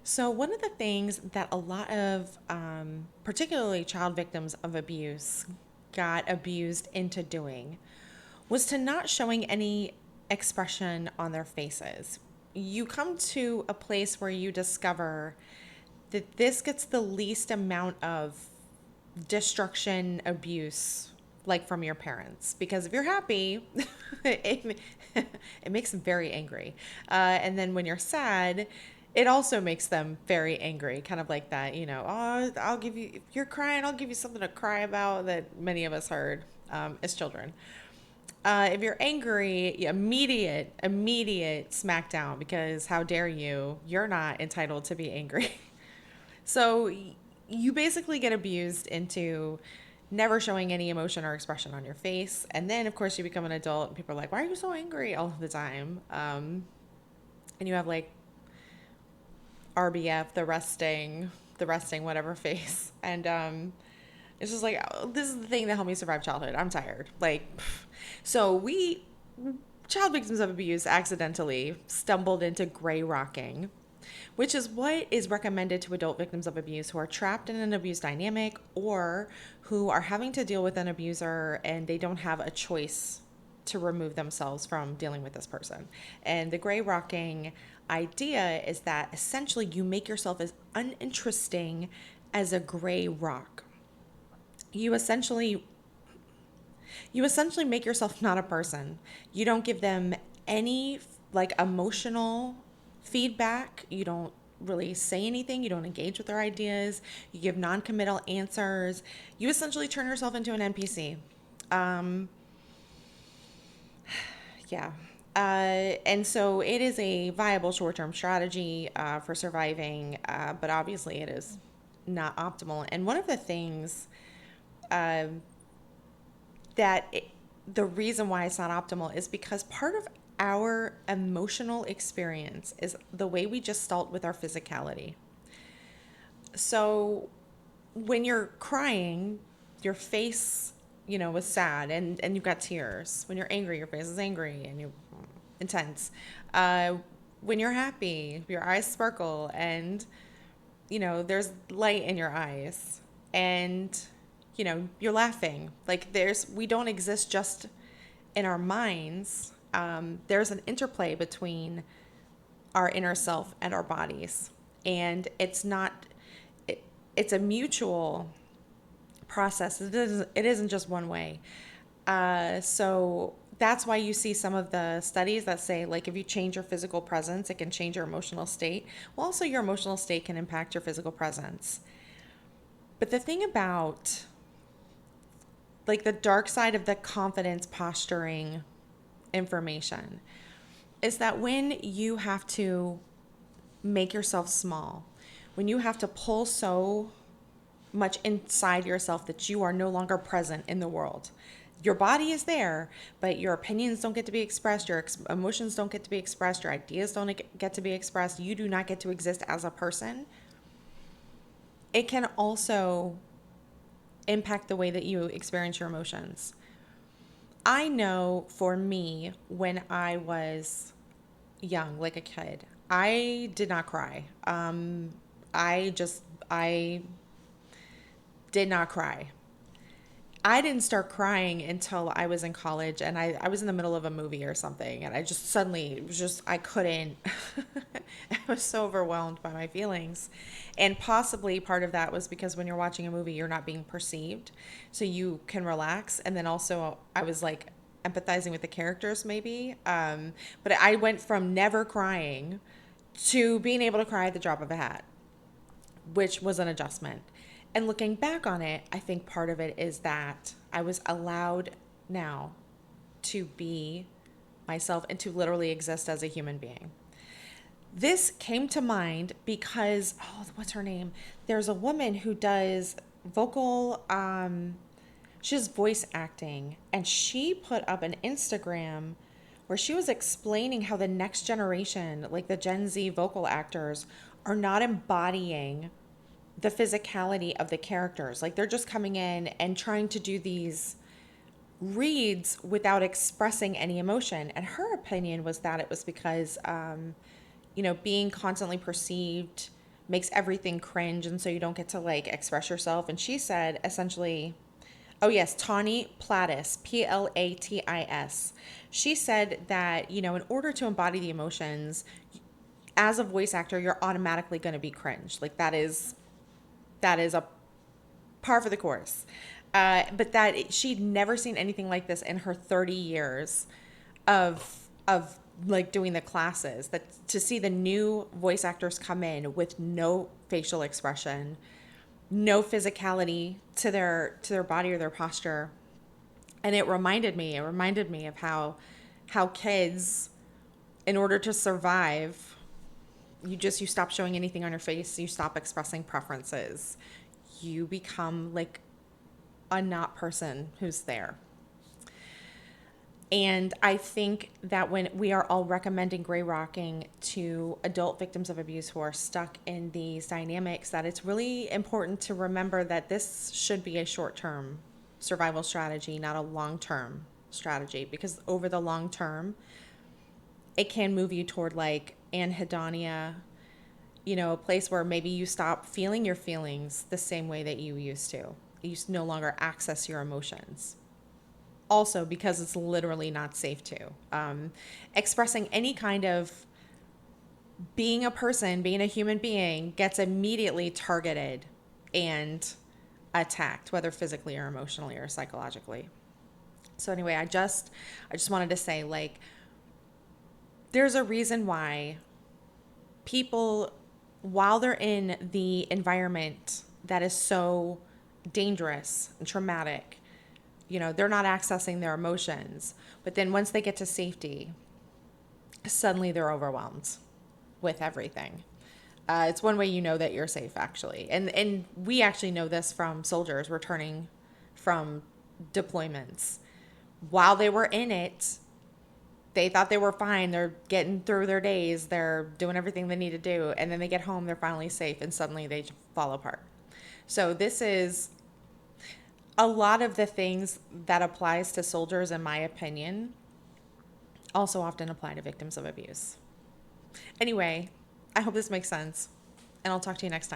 So, one of the things that a lot of, particularly child victims of abuse, got abused into doing was to not showing any expression on their faces. You come to a place where you discover that this gets the least amount of destruction, abuse, like from your parents. Because if you're happy, it, it makes them very angry. And then when you're sad, it also makes them very angry, kind of like that, oh, I'll give you, if you're crying, I'll give you something to cry about, that many of us heard as children. If you're angry, immediate smackdown, because how dare you? You're not entitled to be angry. So you basically get abused into never showing any emotion or expression on your face. And then, of course, you become an adult and people are like, why are you so angry all of the time? And you have like RBF, the resting whatever face. And it's just like, oh, this is the thing that helped me survive childhood. I'm tired. So child victims of abuse accidentally stumbled into gray rocking, which is what is recommended to adult victims of abuse who are trapped in an abuse dynamic or who are having to deal with an abuser and they don't have a choice to remove themselves from dealing with this person. And the gray rocking idea is that essentially you make yourself as uninteresting as a gray rock. You essentially you essentially make yourself not a person. You don't give them any like emotional feedback. You don't really say anything. You don't engage with their ideas. You give non-committal answers. You essentially turn yourself into an NPC. Um, yeah. And so it is a viable short-term strategy for surviving, but obviously it is not optimal. And one of the things uh, that it, the reason why it's not optimal is because part of our emotional experience is the way we just gestalt with our physicality. So when you're crying, your face, is sad and you've got tears. When you're angry, your face is angry and you're intense. When you're happy, your eyes sparkle and, there's light in your eyes. And you're laughing. We don't exist just in our minds. There's an interplay between our inner self and our bodies, and it's a mutual process. It isn't just one way. So that's why you see some of the studies that say, like, if you change your physical presence, it can change your emotional state. Well, also your emotional state can impact your physical presence. But the thing about like the dark side of the confidence posturing information is that when you have to make yourself small, when you have to pull so much inside yourself that you are no longer present in the world. Your body is there, but your opinions don't get to be expressed, your emotions don't get to be expressed, your ideas don't get to be expressed, you do not get to exist as a person. It can also impact the way that you experience your emotions. I know for me, when I was young, like a kid, I did not cry. I did not cry. I didn't start crying until I was in college and I was in the middle of a movie or something. And I just suddenly, it was just, I couldn't, I was so overwhelmed by my feelings. And possibly part of that was because when you're watching a movie, you're not being perceived. So you can relax. And then also, I was like empathizing with the characters, maybe. But I went from never crying to being able to cry at the drop of a hat, which was an adjustment. And looking back on it, I think part of it is that I was allowed now to be myself and to literally exist as a human being. This came to mind because, oh, what's her name? There's a woman who does vocal, she does voice acting, and she put up an Instagram where she was explaining how the next generation, like the Gen Z vocal actors, are not embodying the physicality of the characters. Like they're just coming in and trying to do these reads without expressing any emotion. And her opinion was that it was because, being constantly perceived makes everything cringe, and so you don't get to like express yourself. And she said essentially, oh yes, Tawny Platis, Platis. She said that, you know, in order to embody the emotions, as a voice actor, you're automatically going to be cringe. Like that is a par for the course. But that she'd never seen anything like this in her 30 years of like doing the classes. That to see the new voice actors come in with no facial expression, no physicality to their body or their posture, and it reminded me of how kids, in order to survive, you stop showing anything on your face, you stop expressing preferences, you become like a not person who's there. And I think that when we are all recommending gray rocking to adult victims of abuse who are stuck in these dynamics, that it's really important to remember that this should be a short-term survival strategy, not a long-term strategy, because over the long term, it can move you toward like anhedonia, you know, a place where maybe you stop feeling your feelings the same way that you used to. You no longer access your emotions. Also, because it's literally not safe to. Expressing any kind of being a person, being a human being, gets immediately targeted and attacked, whether physically or emotionally or psychologically. So anyway, I just wanted to say, like, there's a reason why people, while they're in the environment that is so dangerous and traumatic, you know, they're not accessing their emotions. But then once they get to safety, suddenly they're overwhelmed with everything. It's one way you know that you're safe, actually. And we actually know this from soldiers returning from deployments. While they were in it, they thought they were fine. They're getting through their days. They're doing everything they need to do. And then they get home, they're finally safe, and suddenly they fall apart. So this is a lot of the things that applies to soldiers, in my opinion, also often apply to victims of abuse. Anyway, I hope this makes sense, and I'll talk to you next time.